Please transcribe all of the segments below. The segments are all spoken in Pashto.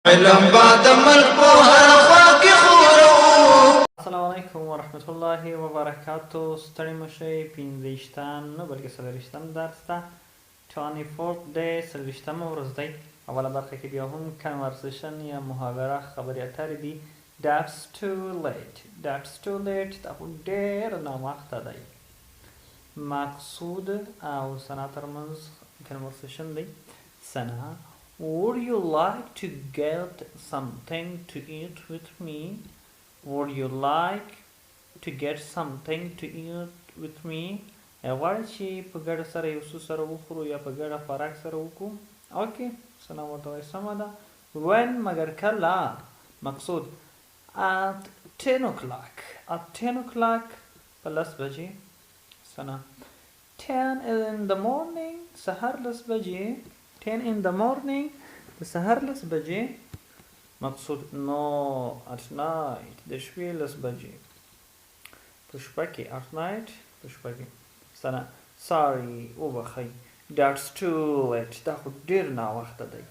علم بعد ملک په هر خوا کې خورو. السلام علیکم ورحمت الله وبرکاتو. ستړي مشئ. 15 نه بلکې 40 درس ته 24th day 40 ورځ دی. اوله برخه کې بیا هم کنورسیشن یا محاوره خبرې اترې دي. That's too late. That's too late. دا خو ډېر ناوخته دی. مقصود او ثنا ترمنځ کنورسیشن دی. ثنا: Would you like to get something to eat with me? Would you like to get something to eat with me? غواړئ چې په ګډه سره یو څه سره وخورو یا په ګډه خوراک سره وکړو. اوکې، ثنا ورته وایي سمه ده. when مګر کله. مقصود: at 10 o'clock. at 10 o'clock په 10 بجې. ثنا: 10 in the morning. سهار 10 بجې. 10 in the morning د سهار 10 بجې. مقصود: no at night د شپې 10 بجې. په شپه کې at night په شپه کې. ثنا: sorry وبخئ. that's too late. دا خو ډېر ناوخته دی.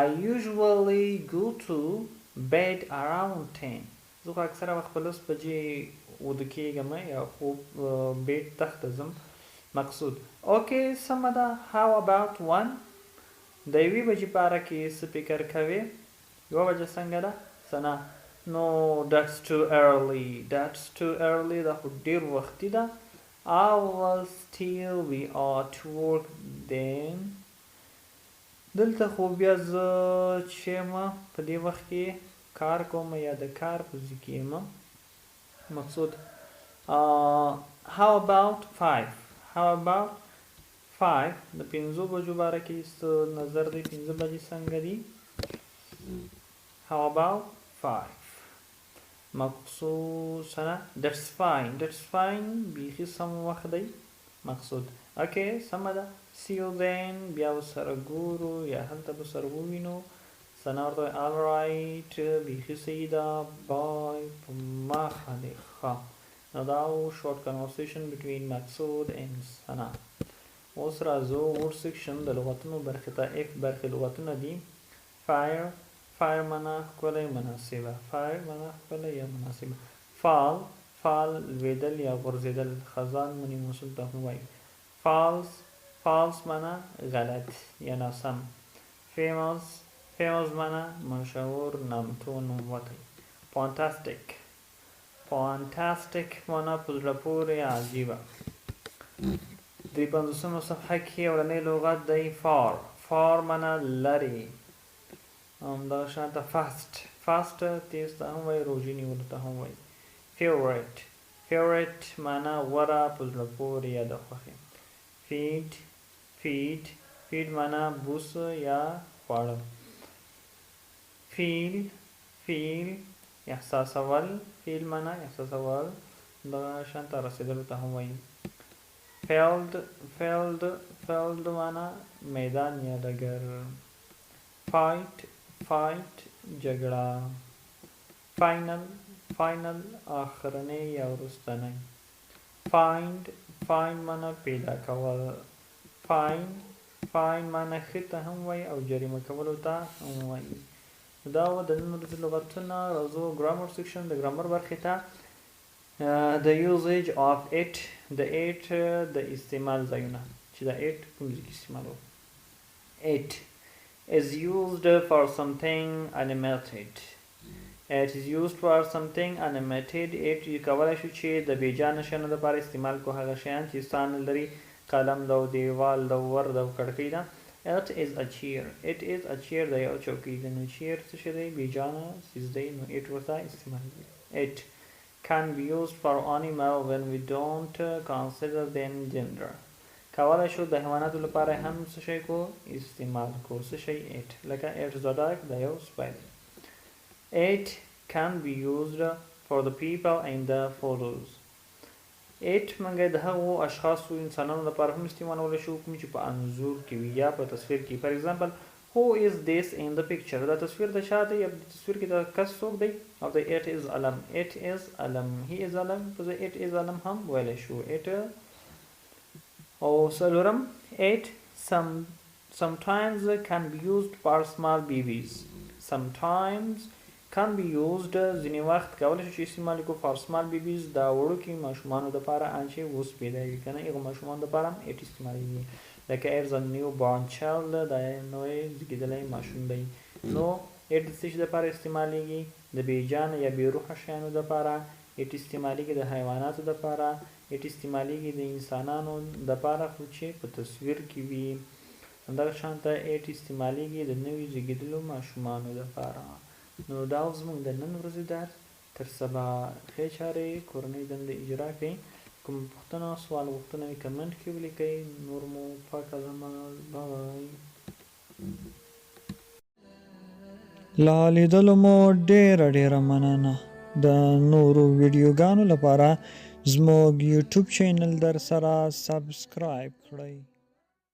I usually go to bed around 10. زه خو اکثره وخت په 10 بجې وده کېږم یا خوب بیډ ته ځم. مقصود: اوکې سمه ده. how about 1؟ د 1 بجې په اړه کې څه فکر کوې؟ 1 بجه څنګه ده؟ ثنا: no that's too early. that's too early. دا خو ډېر وختي ده. I will still be at work then. دلته خو بیا زه چې یم په دې وخت کې کار کوم یا د کار په ځای کې یم. مقصود: how about 5؟ how about 5 د 5 بجو باره کې څه نظر دی؟ 5 بجې څنګه دي؟ how about 5؟ مقصود ثنا: that's fine. that's fine بیخي سم وخت دی. مقصود: اوکې سمه ده. see you then بیا ورسره ګورو یا هلته به سره ووینو. ثنا ورته all right بیخي صحیح ده. bye په مخه دی. ښه، نو دا و short conversation between مقصود and ثنا. اوس راځو ورډ سیکشن د لغاتونو برخې ته. اف برخې لغاتونه دي. fire معنا ښکلی مناسبه. fire معنا ښکلی یا مناسبه. fall لوېدل یا غورځېدل. خزان منی موصول ته هم وایي. false معنا غلط یا ناسم. famous معنا مشهور نامتو نوموتی. fantastic معنا په زړه پورې عجیبه. 53 صفحه کې اولنی لغت دی far معنا لرې. همدغه شانته fast تیز ته هم وایي، روژې نیولو ته هم وایي. favorite معنا غوره، په زړه پورې یا د خوښې. feed معنا بوس یا خواړه. feel احساسول. feel معنا احساسول، دغه شانته رسېدلو ته هم وایي. field معنا میدان یا ډګر. fight جګړه. final آخرنی یا وروستنی. find معنا پیدا کول. fine معنا ښه ته هم وایي او جریمه کولو ته هم وایي. دا و د نن ورځې لغتونه. راځو ګرامر سیکشن د ګرامر برخې ته. the usage of it د استعمال ځایونه چې د it کوم ځای کې استعمالوو. it is used for something animated. it is used for something animated. it کولی شو چې د بېجانه شیانو لپاره استعمال کو. هغه شیان چې سان لري، قلم ده او دیوال ده او ور ده او کړکۍ ده. it is a chair د یو چوکۍ ده. نو chair څه شی دی؟ بېجانه څیز دی. نو it ورته استعمال دی. it can be used for animal when we don't consider them gender. کولی شو د حیواناتو لپاره هم څه شی کو؟ استعمال کو. څه شی؟ it. لکه it's the dog د یو سپی دی. it can be used for the people in the photos. it منګه د هغو اشخاصو انسانانو لپاره هم استعمالولی شو کوم چې په انځور کې وي یا په تصویر کې. for example who is this in the picture؟ دا تصویر د چا دی یا په تصویر کې د کس څوک دی؟ او د it is علم. he is علم. په ځای it is علم هم ویلی شو. it او څلورم it sometimes can be used for small babies. sometimes can be used ځینې وخت کولی شو چې استعمال کړو for small babies دا وړوکي ماشومانو دپاره ان چې اوس پیدا وي که نه هغو ماشومانو دپاره هم اټ استعمالېږي لکه ایر the newborn child دا نوی زیږېدلی ماشوم دی نو اټ د څه شي دپاره استعمالېږي د بېجانه یا بېروحه شیانو دپاره اټ استعمالېږي د حیواناتو دپاره اټ استعمالېږي د انسانانو دپاره خو چې په تصویر کې وي همدغه شانته اټ استعمالېږي د نوي زیږېدلو ماشومانو دپاره نو دا زموږ د نن ورځې درس تر سبا ښې چارې کورنۍ دندې اجرا کړئ کوم پوښتنه سوال غوښتنه وي کمنټ کې ولیکئ نور مو پاک عظمت بای لا لیدلو مو ډېره مننه د نورو ویډیوګانو لپاره زموږ یوټیوب چینل در سره سبسکرایب کړئ